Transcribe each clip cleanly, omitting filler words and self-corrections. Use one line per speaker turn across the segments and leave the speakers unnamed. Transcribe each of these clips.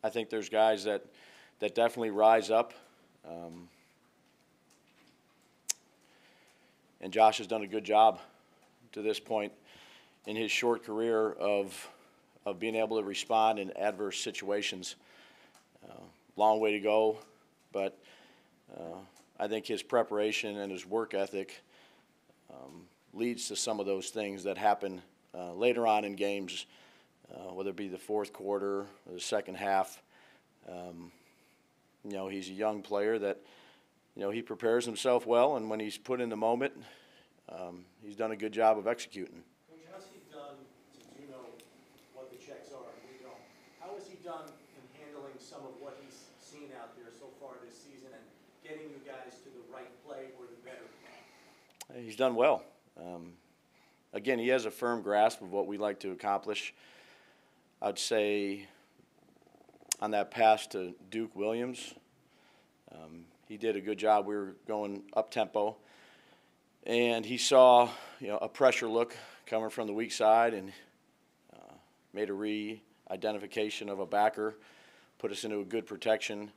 I think there's guys that definitely rise up. And Josh has done a good job to this point in his short career of being able to respond in adverse situations. Long way to go, but I think his preparation and his work ethic leads to some of those things that happen later on in games, whether it be the fourth quarter or the second half. You know, he's a young player that, you know, he prepares himself well, and when he's put in the moment, he's done a good job of executing.
Coach, how's he done, since you know what the checks are and we don't, how has he done in handling some of what he's seen out there so far this season and getting you guys to the right play or the better play?
He's done well. Again, he has a firm grasp of what we like to accomplish. I'd say on that pass to Duke Williams, he did a good job. We were going up-tempo, and he saw, you know, a pressure look coming from the weak side and made a re-identification of a backer, put us into a good protection,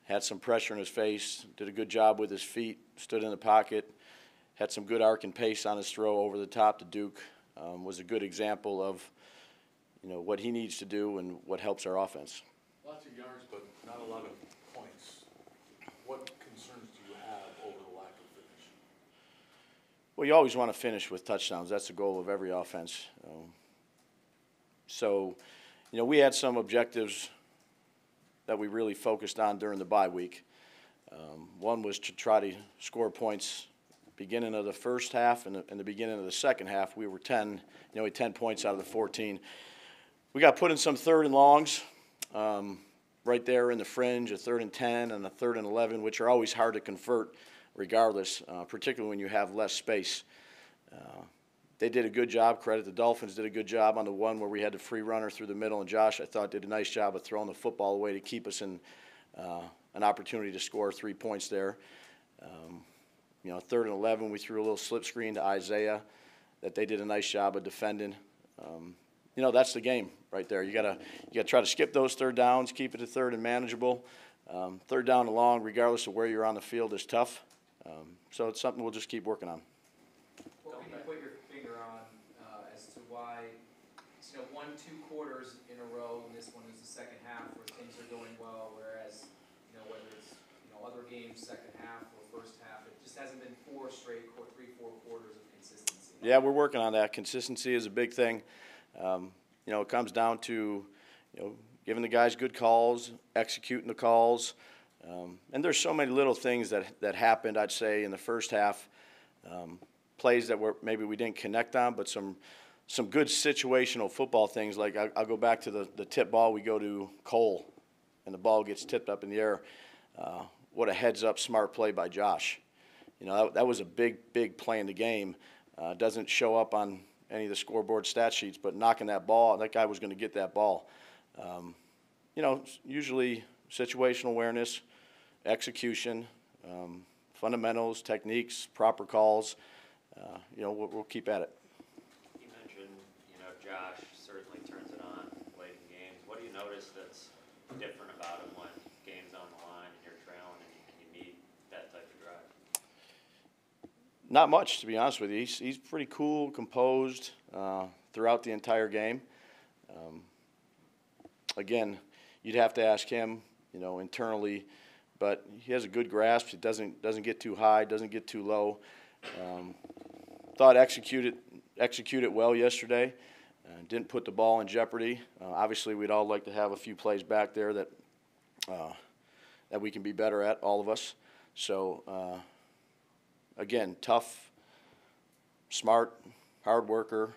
had some pressure in his face, did a good job with his feet, stood in the pocket, had some good arc and pace on his throw over the top to Duke. Was a good example of, you know, what he needs to do and what helps our offense.
Lots of yards, but not a lot of points. What concerns do you have over the lack of finish?
Well, you always want to finish with touchdowns. That's the goal of every offense. So, you know, we had some objectives that we really focused on during the bye week. One was to try to score points beginning of the first half and the beginning of the second half. We were 10, you know, we had 10 points out of the 14. We got put in some third and longs. Right there in the fringe, a 3rd and 10 and a 3rd and 11, which are always hard to convert regardless, particularly when you have less space. They did a good job. Credit the Dolphins did a good job on the one where we had the free runner through the middle, and Josh, I thought, did a nice job of throwing the football away to keep us in an opportunity to score 3 points there. You know, 3rd and 11, we threw a little slip screen to Isaiah that they did a nice job of defending. You know, that's the game right there. You gotta try to skip those third downs, keep it to third and manageable. Third down and long, regardless of where you're on the field, is tough. So it's something we'll just keep working on.
What can you put your finger on as to why, you know, 1-2 quarters in a row, and this one is the second half where things are going well, whereas, you know, whether it's, you know, other games second half or first half, it just hasn't been 4 straight, 3-4 quarters of consistency.
Yeah, we're working on that. Consistency is a big thing. You know, it comes down to, you know, giving the guys good calls, executing the calls. And there's so many little things that happened, I'd say, in the first half. Plays that maybe we didn't connect on, but some good situational football things. Like I'll go back to the tip ball. We go to Cole, and the ball gets tipped up in the air. What a heads-up smart play by Josh. You know, that was a big play in the game. Doesn't show up on any of the scoreboard stat sheets, but knocking that ball, that guy was going to get that ball. You know, usually situational awareness, execution, fundamentals, techniques, proper calls. You know, we'll keep at it.
You mentioned, you know, Josh certainly turns it on late in games. What do you notice that's different about him when game's on the line and you're trailing and you need that type of drive?
Not much, to be honest with you. He's pretty cool, composed throughout the entire game. Again, you'd have to ask him, you know, internally, but he has a good grasp. He doesn't get too high, doesn't get too low. Thought executed well yesterday. Didn't put the ball in jeopardy. Obviously, we'd all like to have a few plays back there that we can be better at, all of us. So. Again, tough, smart, hard worker,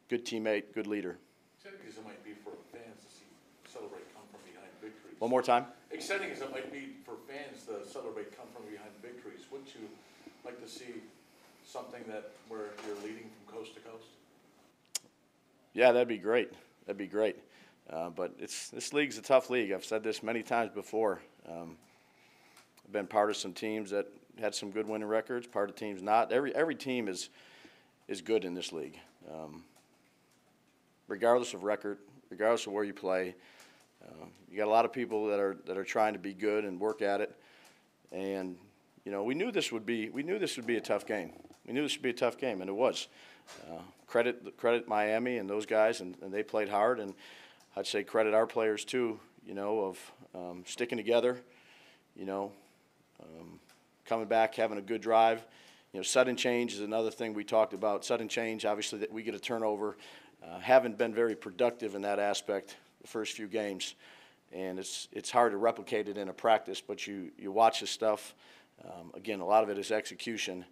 good teammate, good leader.
Exciting as it might be for fans to see celebrate come from behind victories.
One more time.
Exciting as it might be for fans to celebrate come from behind victories, wouldn't you like to see something where you're leading from coast to coast?
Yeah, that'd be great. That'd be great. But this league's a tough league. I've said this many times before. I've been part of some teams that had some good winning records, part of teams not. Every team is good in this league. Regardless of record, regardless of where you play, You got a lot of people that are trying to be good and work at it, and we knew this would be a tough game. We knew this would be a tough game, and it was. Credit Miami and those guys, and they played hard, and I'd say credit our players too. Of sticking together. Coming back, having a good drive. Sudden change is another thing we talked about. Sudden change, obviously, that we get a turnover. Haven't been very productive in that aspect the first few games, and it's hard to replicate it in a practice. But you watch the stuff. Again, a lot of it is execution,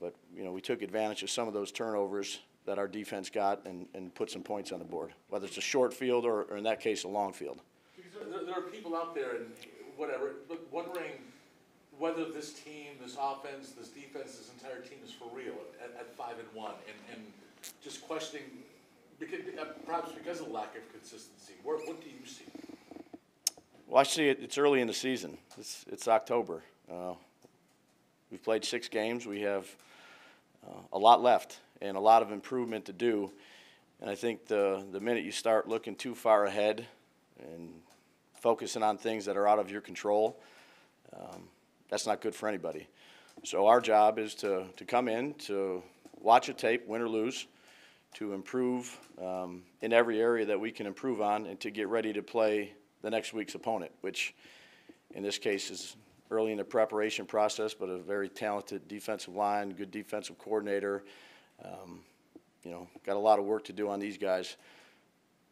but we took advantage of some of those turnovers that our defense got and put some points on the board, whether it's a short field or in that case a long field.
Because there are people out there and whatever wondering whether this team, this offense, this defense, this entire team is for real at 5-1, and just questioning, because, perhaps because of lack of consistency. What do you see?
Well, I see it. It's early in the season. It's October. We've played 6 games. We have a lot left and a lot of improvement to do. And I think the minute you start looking too far ahead and focusing on things that are out of your control, that's not good for anybody. So our job is to come in, to watch a tape, win or lose, to improve in every area that we can improve on, and to get ready to play the next week's opponent, which in this case is early in the preparation process, but a very talented defensive line, good defensive coordinator. Got a lot of work to do on these guys,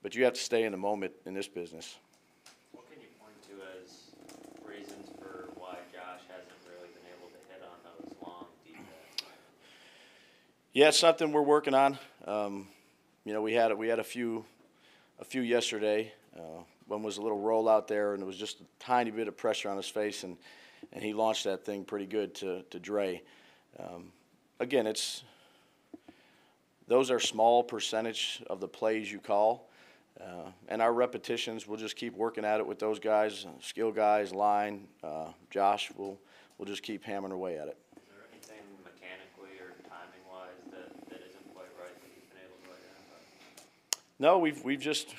but you have to stay in the moment in this business.
What can you point to as reasons for why Josh hasn't really been able to hit on those long, deep hits?
Yeah, it's something we're working on. We had a few yesterday. One was a little roll out there, and it was just a tiny bit of pressure on his face, and he launched that thing pretty good to Dre. Again, those are small percentage of the plays you call, and our repetitions, we'll just keep working at it with those guys, skill guys, line, Josh. We'll just keep hammering away at it.
Is there anything mechanically or timing-wise that isn't quite right that you've been able to identify?
No, we've just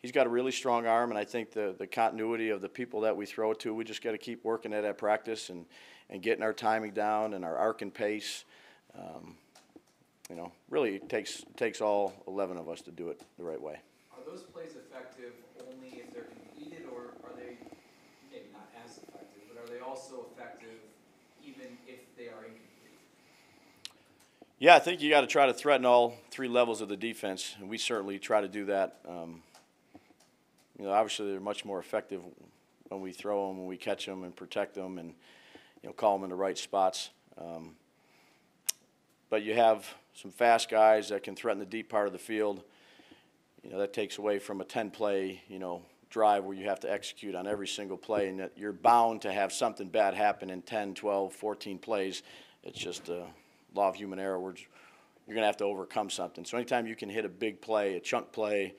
he's got a really strong arm, and I think the continuity of the people that we throw it to, we just got to keep working at practice and getting our timing down and our arc and pace. Really it takes all 11 of us to do it the right way.
Are those plays effective only if they're completed, or are they maybe not as effective, but are they also effective even if they are incomplete?
Yeah, I think you got to try to threaten all 3 levels of the defense, and we certainly try to do that. Obviously they're much more effective when we throw them, when we catch them and protect them, and call them in the right spots. But you have some fast guys that can threaten the deep part of the field. That takes away from a 10-play, drive where you have to execute on every single play, and that you're bound to have something bad happen in 10, 12, 14 plays. It's just a law of human error. You're going to have to overcome something. So anytime you can hit a big play, a chunk play,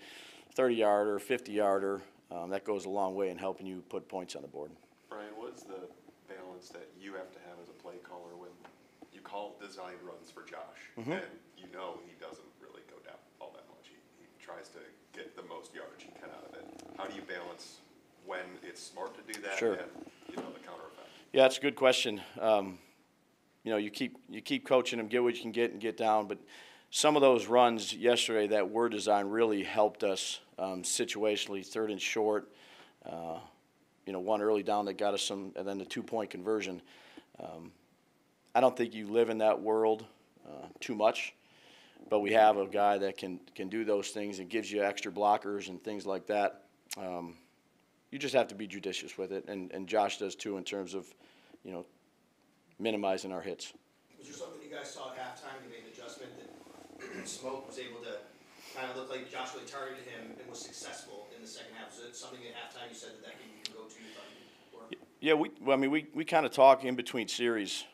30-yarder, 50-yarder, that goes a long way in helping you put points on the board.
Brian, what's the balance that you have to have as a play caller when you call design runs for Josh,
Mm-hmm.
and he doesn't really go down all that much. He tries to get the most yardage he can out of it. How do you balance when it's smart to do that
Sure.
and the counter effect?
Yeah, that's a good question. You keep coaching them, get what you can get and get down, but some of those runs yesterday that were designed really helped us situationally, 3rd and short. One early down that got us some, and then the 2-point conversion. I don't think you live in that world too much, but we have a guy that can do those things and gives you extra blockers and things like that. You just have to be judicious with it, and Josh does too in terms of, minimizing our hits.
Was there something you guys saw at halftime? You made an adjustment that Smoke was able to kind of look like Josh really targeted him and was successful in the second half. So it's something at halftime you said that you can go to.
Yeah, we kind of talk in between series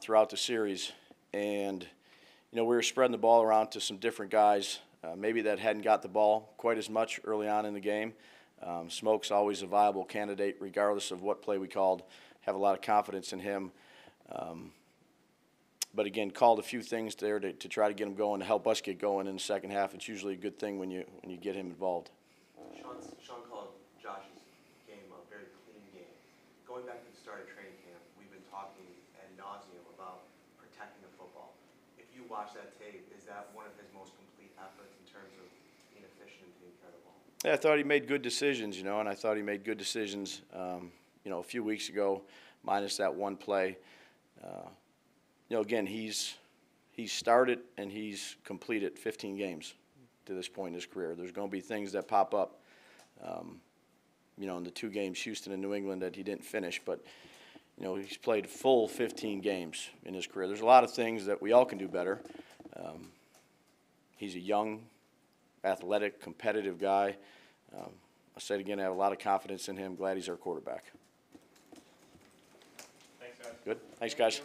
throughout the series, and we were spreading the ball around to some different guys, maybe that hadn't got the ball quite as much early on in the game. Smoke's always a viable candidate, regardless of what play we called. Have a lot of confidence in him. But again, called a few things there to try to get him going, to help us get going in the second half. It's usually a good thing when you get him involved.
Sean called Josh's game a very clean game. Going back to the start of training camp, we've been talking ad nauseum about protecting the football. If you watch that tape, is that one of his most complete efforts in terms of being efficient and taking care of the ball?
Yeah, I thought he made good decisions, you know, and I thought he made good decisions, you know, a few weeks ago, minus that one play. You know, again, he's started and he's completed 15 games to this point in his career. There's going to be things that pop up, you know, in the 2 games, Houston and New England, that he didn't finish. But, you know, he's played full 15 games in his career. There's a lot of things that we all can do better. He's a young, athletic, competitive guy. I said again, I have a lot of confidence in him. Glad he's our quarterback.
Thanks, guys.
Good. Thanks, guys.